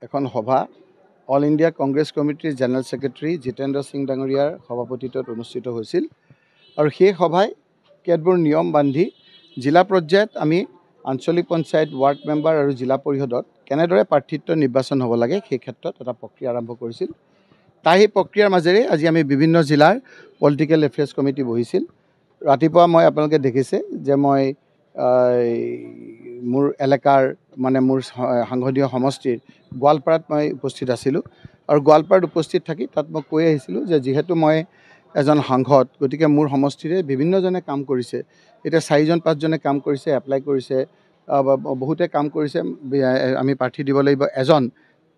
এখন সভা all India Congress কমিটিৰ জেনেৰেল ছেক্ৰেটাৰী জিতেন্দ্ৰ সিং ডাঙৰীয়াৰ সভাপতিত্বত অনুষ্ঠিত হৈছিল আৰু সেই সভাই কেতবোৰ নিয়ম বান্ধি জিলা পৰ্যায়ত আমি আঞ্চলিক পঞ্চায়ত ৱাৰ্ড মেম্বাৰ আৰু জিলা পৰিষদত কেনেদৰে প্ৰাৰ্থিত্ব নিৰ্বাচন হ'ব লাগে সেই ক্ষেত্ৰত এটা প্ৰক্ৰিয়া আৰম্ভ কৰিছিল। সেই প্ৰক্ৰিয়াৰ মাজেৰে আজি আমি বিভিন্ন জিলাৰ পলিটিকেল এফেয়াৰ্ছ কমিটি বহিছিল। ৰাতিপুৱা মই আপোনালোকে দেখিছে যে মই মোৰ এলেকাৰ মানে মোৰ সাংসদীয় সমষ্টিৰ গোৱালপাৰাত মই উপস্থিত আছিলোঁ আৰু গোৱালপাৰাত উপস্থিত থাকি তাত মই কৈ আহিছিলোঁ যে যিহেতু মই এজন সাংসদ, গতিকে মোৰ সমষ্টিৰে বিভিন্নজনে কাম কৰিছে। এতিয়া 4-5জনে কাম কৰিছে, এপ্লাই কৰিছে, বহুতে কাম কৰিছে, আমি প্ৰাৰ্থী দিব লাগিব, এজন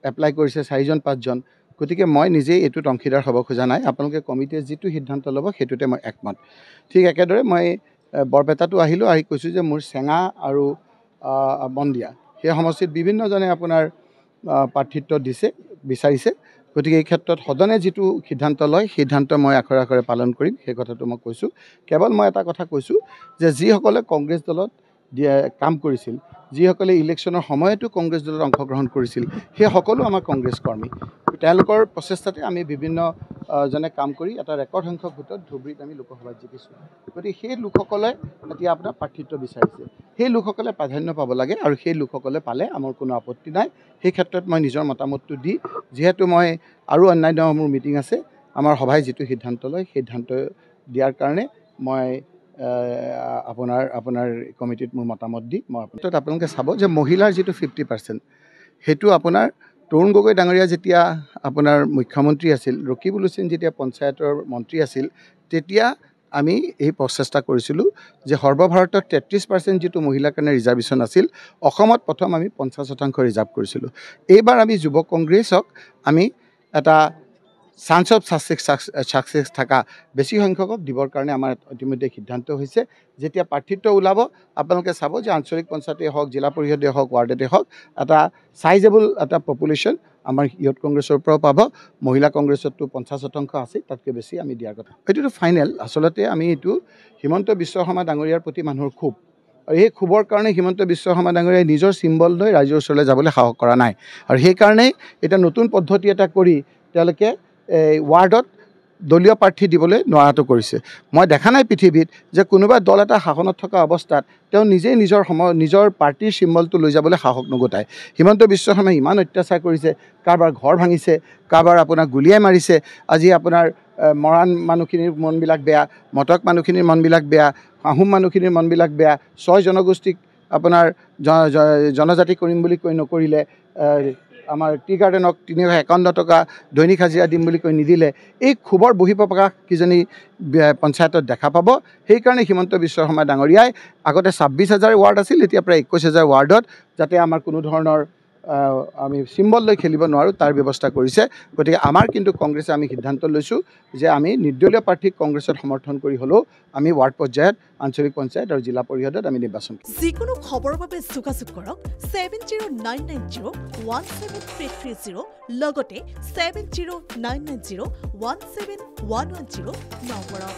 এপ্লাই কৰিছে, 4-5জন। গতিকে মই নিজেই এইটোত অংশীদাৰ হ'ব খোজা নাই। আপোনালোকে কমিটিয়ে যিটো সিদ্ধান্ত ল'ব সেইটোতে মই একমত। ঠিক একেদৰে মই বৰপেটাতো আহিলোঁ, আহি কৈছোঁ যে মোৰ চেঙা আৰু বনদিয়া সেই সমষ্টিত বিভিন্নজনে আপোনাৰ প্ৰাৰ্থিত্ব বিচাৰিছে। গতিকে এই ক্ষেত্ৰত সদনে যিটো সিদ্ধান্ত লয় সিদ্ধান্ত মই আখৰে আখৰে পালন কৰিম, সেই কথাটো মই কৈছোঁ। কেৱল মই এটা কথা কৈছোঁ যে যিসকলে কংগ্ৰেছ দলত কাম কৰিছিল, যিসকলে ইলেকশ্যনৰ সময়তো কংগ্ৰেছ দলত অংশগ্ৰহণ কৰিছিল, সেই সকলো আমাৰ কংগ্ৰেছ কৰ্মী। তেওঁলোকৰ প্ৰচেষ্টাতে আমি বিভিন্নজনে কাম কৰি এটা ৰেকৰ্ড সংখ্যক ভোটত ধুবুৰীত আমি লোকসভাত জিকিছোঁ। গতিকে সেই লোকসকলে এতিয়া আপোনাৰ প্ৰাৰ্থিত্ব বিচাৰিছে, সেই লোকসকলে প্ৰাধান্য পাব লাগে আৰু সেই লোকসকলে পালে আমাৰ কোনো আপত্তি নাই। সেই ক্ষেত্ৰত মই নিজৰ মতামতটো দি, যিহেতু মই আৰু অন্যান্য মোৰ মিটিং আছে, আমাৰ সভাই যিটো সিদ্ধান্ত লয় সিদ্ধান্ত দিয়াৰ কাৰণে মই আপোনাৰ কমিটিত মোৰ মতামত দি মই আপোনালোকে চাব যে মহিলাৰ যিটো 50% সেইটো আপোনাৰ তৰুণ গগৈ ডাঙৰীয়া যেতিয়া আপোনাৰ মুখ্যমন্ত্ৰী আছিল, ৰকিবুল হুছেইন যেতিয়া পঞ্চায়তৰ মন্ত্ৰী আছিল, তেতিয়া আমি এই প্ৰচেষ্টা কৰিছিলোঁ যে সৰ্বভাৰতত 33% যিটো মহিলাৰ কাৰণে ৰিজাৰ্ভেশ্যন আছিল, অসমত প্ৰথম আমি 50% ৰিজাৰ্ভ কৰিছিলোঁ। এইবাৰ আমি যুৱ কংগ্ৰেছক আমি এটা চান্স অফ ছাকচেছ থকা বেছি সংখ্যকক দিবৰ কাৰণে আমাৰ ইতিমধ্যে সিদ্ধান্ত হৈছে। যেতিয়া প্ৰাৰ্থিত্ব ওলাব আপোনালোকে চাব যে আঞ্চলিক পঞ্চায়তেই হওক, জিলা পৰিষদেই হওক, ৱাৰ্ডতে হওক, এটা চাইজেবল এটা পপুলেশ্যন আমাৰ ইয়ুথ কংগ্ৰেছৰ পৰাও পাব। মহিলা কংগ্ৰেছততো 50% আছে, তাতকৈ বেছি আমি দিয়াৰ কথা। এইটোতো ফাইনেল। আচলতে আমি এইটো হিমন্ত বিশ্ব শৰ্মা ডাঙৰীয়াৰ প্ৰতি মানুহৰ ক্ষোভ, আৰু এই ক্ষোভৰ কাৰণে হিমন্ত বিশ্ব শৰ্মা ডাঙৰীয়াই নিজৰ চিম্বল লৈ ৰাইজৰ ওচৰলৈ যাবলৈ সাহস কৰা নাই। আৰু সেইকাৰণেই এতিয়া নতুন পদ্ধতি এটা কৰি তেওঁলোকে ৱাৰ্ডত দলীয় প্ৰাৰ্থী দিবলৈ নোৱাৰাটো কৰিছে। মই দেখা নাই পৃথিৱীত যে কোনোবা দল এটা শাসনত থকা অৱস্থাত তেওঁ নিজেই নিজৰ পাৰ্টীৰ চিম্বলটো লৈ যাবলৈ সাহস নগতায়। হিমন্ত বিশ্ব শৰ্মাই ইমান অত্যাচাৰ কৰিছে, কাৰোবাৰ ঘৰ ভাঙিছে, কাৰোবাৰ আপোনাৰ গুলীয়াই মাৰিছে। আজি আপোনাৰ মৰাণ মানুহখিনিৰ মনবিলাক বেয়া, মটক মানুহখিনিৰ মনবিলাক বেয়া, আহোম মানুহখিনিৰ মনবিলাক বেয়া, 6 জনগোষ্ঠীক আপোনাৰ জনজাতি কৰিম বুলি কৈ নকৰিলে, আমাৰ টি গাৰ্ডেনক 351 টকা দৈনিক হাজিৰা দিম বুলি কৈ নিদিলে। এই ক্ষোভৰ বহিঃপ্ৰকাশ কিজানি পঞ্চায়তত দেখা পাব। সেইকাৰণে হিমন্ত বিশ্ব শৰ্মা ডাঙৰীয়াই আগতে 26,000 ৱাৰ্ড আছিল, এতিয়া প্ৰায় 21,000 ৱাৰ্ডত যাতে আমাৰ কোনো ধৰণৰ আমি চিম্বল লৈ খেলিব নোৱাৰোঁ তাৰ ব্যৱস্থা কৰিছে। গতিকে আমাৰ কিন্তু কংগ্ৰেছে আমি সিদ্ধান্ত লৈছোঁ যে আমি নিৰ্দলীয় প্ৰাৰ্থীক কংগ্ৰেছত সমৰ্থন কৰি হ'লেও আমি ৱাৰ্ড পৰ্যায়ত, আঞ্চলিক পঞ্চায়ত আৰু জিলা পৰিষদত আমি নিৰ্বাচন কৰিম। যিকোনো খবৰৰ বাবে যোগাযোগ কৰক 7099017330 লগতে 7099017110 নম্বৰত।